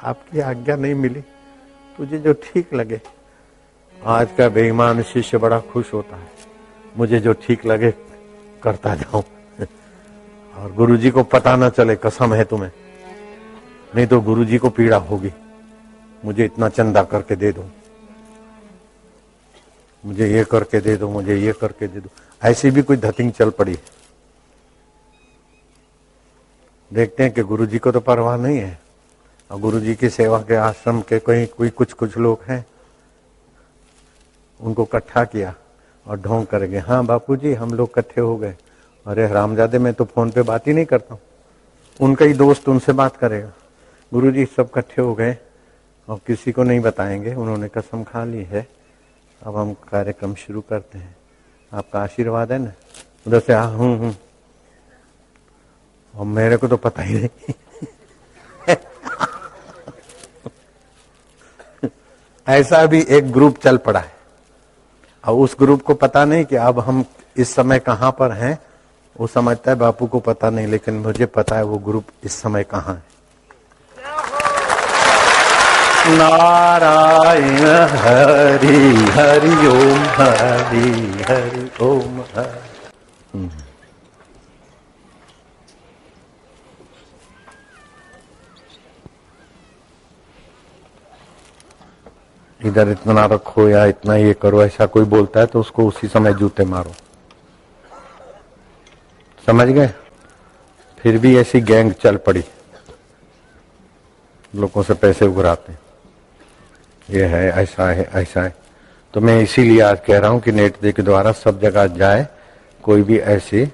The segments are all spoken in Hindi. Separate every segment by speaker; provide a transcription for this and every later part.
Speaker 1: आपकी आज्ञा नहीं मिली, तुझे जो ठीक लगे। आज का बेईमान शिष्य बड़ा खुश होता है, मुझे जो ठीक लगे करता जाऊं और गुरुजी को पता ना चले, कसम है तुम्हें, नहीं तो गुरुजी को पीड़ा होगी। मुझे इतना चंदा करके दे दो, मुझे ये करके दे दो, मुझे ये करके दे दो। ऐसी भी कोई धतिंग चल पड़ी। देखते हैं कि गुरुजी को तो परवाह नहीं है, और गुरुजी की सेवा के आश्रम के कोई कुछ लोग हैं, उनको इकट्ठा किया और ढोंग कर गए, हाँ बापूजी हम लोग इकट्ठे हो गए। अरे हरामजादे, मैं तो फोन पे बात ही नहीं करता हूँ, उनका ही दोस्त उनसे बात करेगा। गुरुजी सब इकट्ठे हो गए और किसी को नहीं बताएंगे, उन्होंने कसम खा ली है। अब हम कार्यक्रम शुरू करते हैं, आपका आशीर्वाद है ना। उधर से हूँ और मेरे को तो पता ही नहीं ऐसा भी एक ग्रुप चल पड़ा है, और उस ग्रुप को पता नहीं कि अब हम इस समय कहां पर हैं। वो समझता है बापू को पता नहीं, लेकिन मुझे पता है वो ग्रुप इस समय कहां है। नारायण हरि हरि ओम हरि हरि ओम हरि। इधर इतना रखो या इतना ये करो, ऐसा कोई बोलता है तो उसको उसी समय जूते मारो, समझ गए। फिर भी ऐसी गैंग चल पड़ी, लोगों से पैसे उगराते, ये है ऐसा है ऐसा है। तो मैं इसीलिए आज कह रहा हूं कि नेट डे के द्वारा सब जगह जाए, कोई भी ऐसे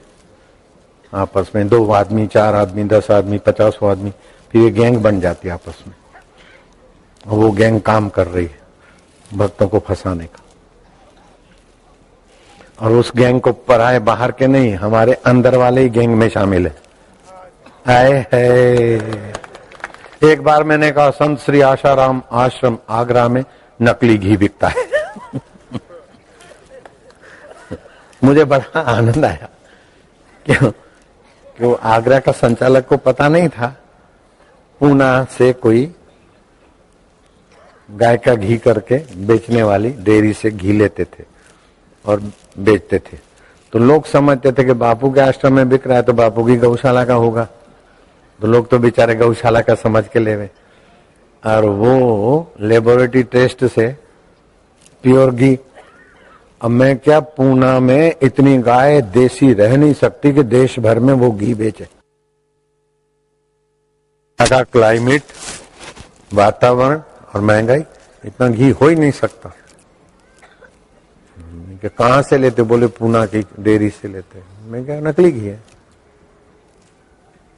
Speaker 1: आपस में 2 आदमी 4 आदमी 10 आदमी 50 आदमी, फिर ये गैंग बन जाती है आपस में, और वो गैंग काम कर रही है भक्तों को फंसाने का। और उस गैंग को पराए बाहर के नहीं, हमारे अंदर वाले ही गैंग में शामिल है। आए है, एक बार मैंने कहा संत श्री आशाराम आश्रम आगरा में नकली घी बिकता है मुझे बड़ा आनंद आया, क्यों आगरा का संचालक को पता नहीं था, पूना से कोई गाय का घी करके बेचने वाली डेयरी से घी लेते थे और बेचते थे। तो लोग समझते थे कि बापू के आश्रम में बिक रहा है तो बापू की गौशाला का होगा, तो लोग तो बेचारे गौशाला का समझ के लेवे, और वो लेबोरेटरी टेस्ट से प्योर घी। अब मैं क्या, पूना में इतनी गाय देसी रह नहीं सकती कि देश भर में वो घी बेचे। क्लाइमेट, वातावरण और महंगाई, इतना घी हो ही नहीं सकता। कि कहां से लेते, बोले पूना की डेयरी से लेते। मैं क्या, नकली घी है।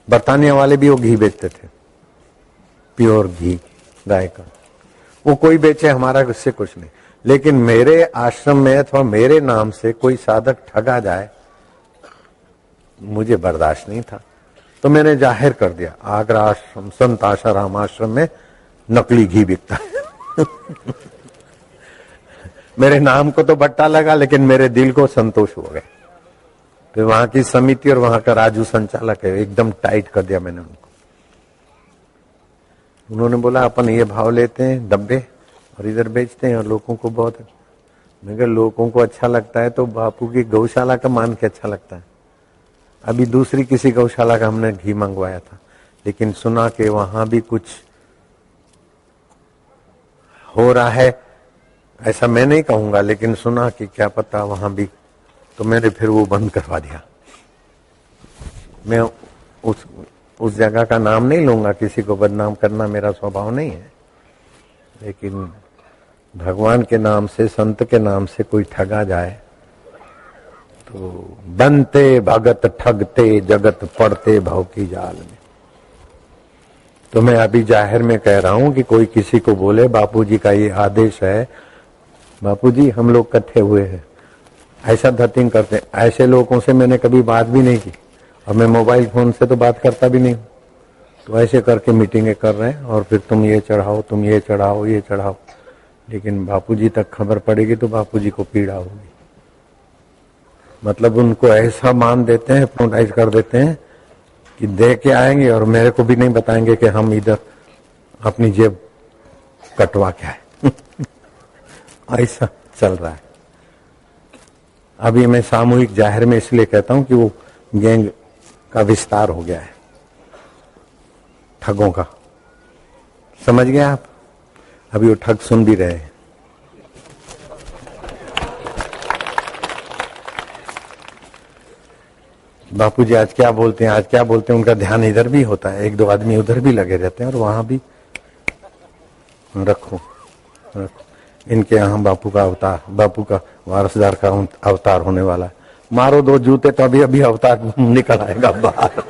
Speaker 1: बर्तानिया वाले भी वो घी बेचते थे, प्योर घी गाय का। वो कोई बेचे, हमारा उससे कुछ नहीं, लेकिन मेरे आश्रम में अथवा मेरे नाम से कोई साधक ठगा जाए, मुझे बर्दाश्त नहीं था। तो मैंने जाहिर कर दिया, आगरा आश्रम संत आशाराम आश्रम में नकली घी बिकता है मेरे नाम को तो बट्टा लगा, लेकिन मेरे दिल को संतोष हो गया। फिर वहां की समिति और वहां का राजू संचालक है, एकदम टाइट कर दिया मैंने उनको। उन्होंने बोला अपन ये भाव लेते हैं डब्बे और इधर बेचते हैं, और लोगों को बहुत, मैं कहा लोगों को अच्छा लगता है तो बापू की गौशाला का मान के अच्छा लगता है। अभी दूसरी किसी गौशाला का हमने घी मंगवाया था, लेकिन सुना कि वहां भी कुछ हो रहा है, ऐसा मैं नहीं कहूंगा, लेकिन सुना कि क्या पता वहां भी, तो मैंने फिर वो बंद करवा दिया। मैं उस जगह का नाम नहीं लूंगा, किसी को बदनाम करना मेरा स्वभाव नहीं है, लेकिन भगवान के नाम से, संत के नाम से कोई ठगा जाए तो बनते भगत ठगते जगत पड़ते भव की जाल में। तो मैं अभी जाहिर में कह रहा हूं कि कोई किसी को बोले बापूजी का ये आदेश है, बापूजी हम लोग इकट्ठे हुए हैं, ऐसा धतिंग करते हैं, ऐसे लोगों से मैंने कभी बात भी नहीं की, और मैं मोबाइल फोन से तो बात करता भी नहीं। तो ऐसे करके मीटिंगें कर रहे हैं, और फिर तुम ये चढ़ाओ, तुम ये चढ़ाओ, ये चढ़ाओ, लेकिन बापूजी तक खबर पड़ेगी तो बापूजी को पीड़ा होगी। मतलब उनको ऐसा मान देते हैं, हिप्नोटाइज कर देते हैं कि दे के आएंगे और मेरे को भी नहीं बताएंगे कि हम इधर अपनी जेब कटवा के आए। ऐसा चल रहा है। अभी मैं सामूहिक जाहिर में इसलिए कहता हूं कि वो गैंग का विस्तार हो गया है, ठगों का। समझ गए आप? अभी वो ठग सुन भी रहे हैं। बापूजी आज क्या बोलते हैं, आज क्या बोलते हैं, उनका ध्यान इधर भी होता है। एक दो आदमी उधर भी लगे रहते हैं और वहां भी रखो रखो। इनके यहाँ बापू का अवतार, बापू का वारसदार का अवतार होने वाला है। मारो दो जूते तो अभी अभी अवतार निकल आएगा बाहर।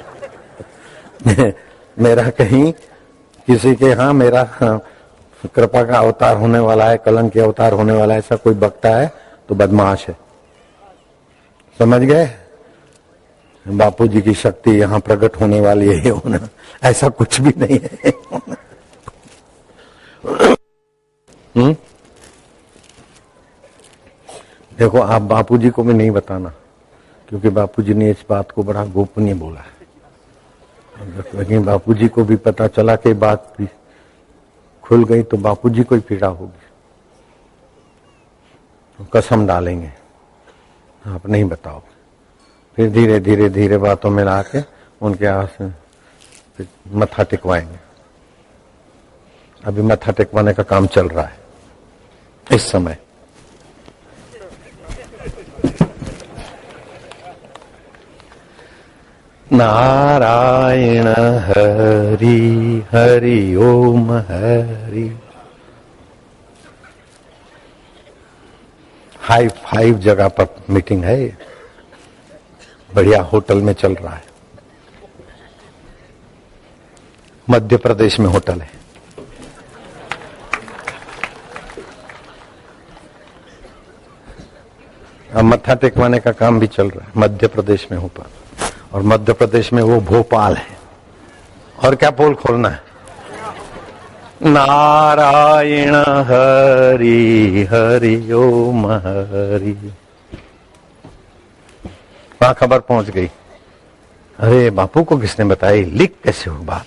Speaker 1: मेरा कहीं किसी के यहाँ मेरा कृपा का अवतार होने वाला है, कलंक के अवतार होने वाला है, ऐसा कोई बकता है तो बदमाश है। समझ गए? बापूजी की शक्ति यहाँ प्रकट होने वाली है होना, ऐसा कुछ भी नहीं है। देखो आप बापूजी को भी नहीं बताना, क्योंकि बापूजी ने इस बात को बड़ा गोपनीय बोला है। लेकिन बापूजी को भी पता चला कि बात भी खुल गई तो बापूजी को ही पीड़ा होगी, तो कसम डालेंगे आप नहीं बताओ। फिर धीरे धीरे धीरे बातों में ला के उनके आस मत्था टिकवाएंगे। अभी मत्था टिकवाने का काम चल रहा है इस समय। नारायण हरि हरि ओम हरि। हाई फाइव जगह पर मीटिंग है, बढ़िया होटल में चल रहा है। मध्य प्रदेश में होटल है। अब मत्था टेकवाने का काम भी चल रहा है मध्य प्रदेश में होटल, और मध्य प्रदेश में वो भोपाल है। और क्या पोल खोलना है? नारायण हरि हरि ओम हरि। वहां खबर पहुंच गई। अरे बापू को किसने बताई? लिख कैसे हो बात?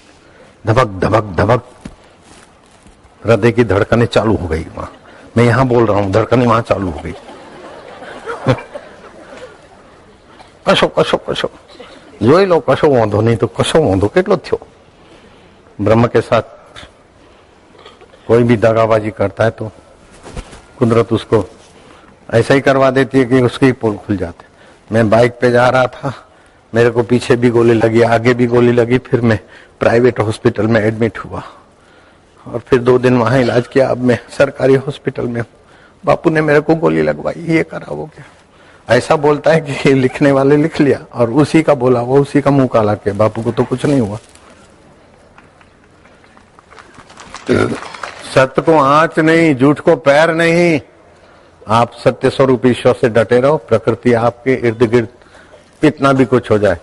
Speaker 1: धबक धबक धबक हृदय की धड़कनें चालू हो गई। वहां मैं यहां बोल रहा हूं, धड़कनें वहां चालू हो गई। कशो कशो कशो જોઈ લો, કશો વાંધો નહીં તો કશો વાંધો કેટલો થયો। ब्रह्म के साथ कोई भी दगाबाजी करता है तो कुदरत उसको ऐसा ही करवा देती है कि उसके ही पोल खुल जाते। मैं बाइक पे जा रहा था, मेरे को पीछे भी गोली लगी, आगे भी गोली लगी। फिर मैं प्राइवेट हॉस्पिटल में एडमिट हुआ और फिर 2 दिन वहां इलाज किया। अब मैं सरकारी हॉस्पिटल में। बापू ने मेरे को गोली लगवाई, ये करा वो क्या। ऐसा बोलता है कि लिखने वाले लिख लिया और उसी का बोला वो उसी का मुंह काला के। बापू को तो कुछ नहीं हुआ। सत्य को आंच नहीं, झूठ को पैर नहीं। आप सत्य स्वरूप ईश्वर से डटे रहो। प्रकृति आपके इर्द गिर्द कितना भी कुछ हो जाए,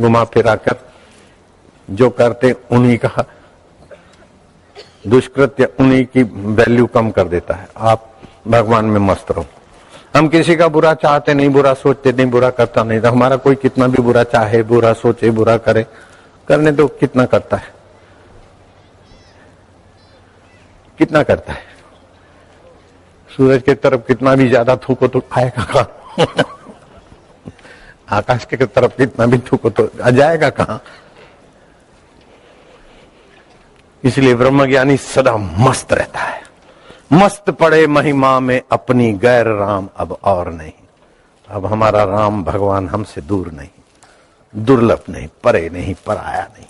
Speaker 1: घुमा फिरा कर जो करते उन्हीं का दुष्कृत्य, उन्हीं की वैल्यू कम कर देता है। आप भगवान में मस्त रहो। हम किसी का बुरा चाहते नहीं, बुरा सोचते नहीं, बुरा करता नहीं। तो हमारा कोई कितना भी बुरा चाहे, बुरा सोचे, बुरा करे, करने तो कितना करता है, कितना करता है। सूरज की तरफ कितना भी ज्यादा थूको तो आएगा कहां? आकाश के तरफ कितना भी थूको तो जाएगा कहां? इसलिए ब्रह्मज्ञानी सदा मस्त रहता है। मस्त पड़े महिमा में अपनी, गैर राम अब और नहीं। अब हमारा राम भगवान हमसे दूर नहीं, दुर्लभ नहीं, परे नहीं, पराया नहीं।